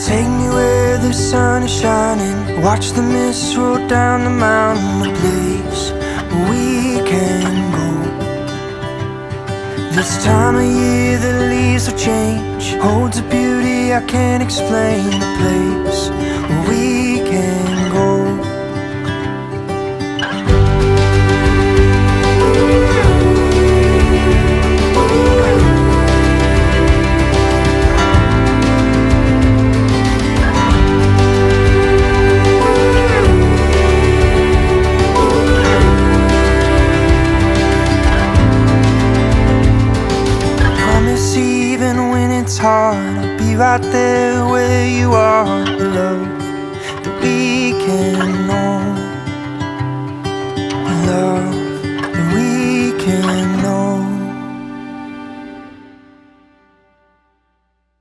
Take me where the sun is shining, watch the mist roll down the mountain, a place we can go. This time of year the leaves will change, holds a beauty I can't explain, a place we can go. It's hard, I'll be right there where you are, the love that we can know.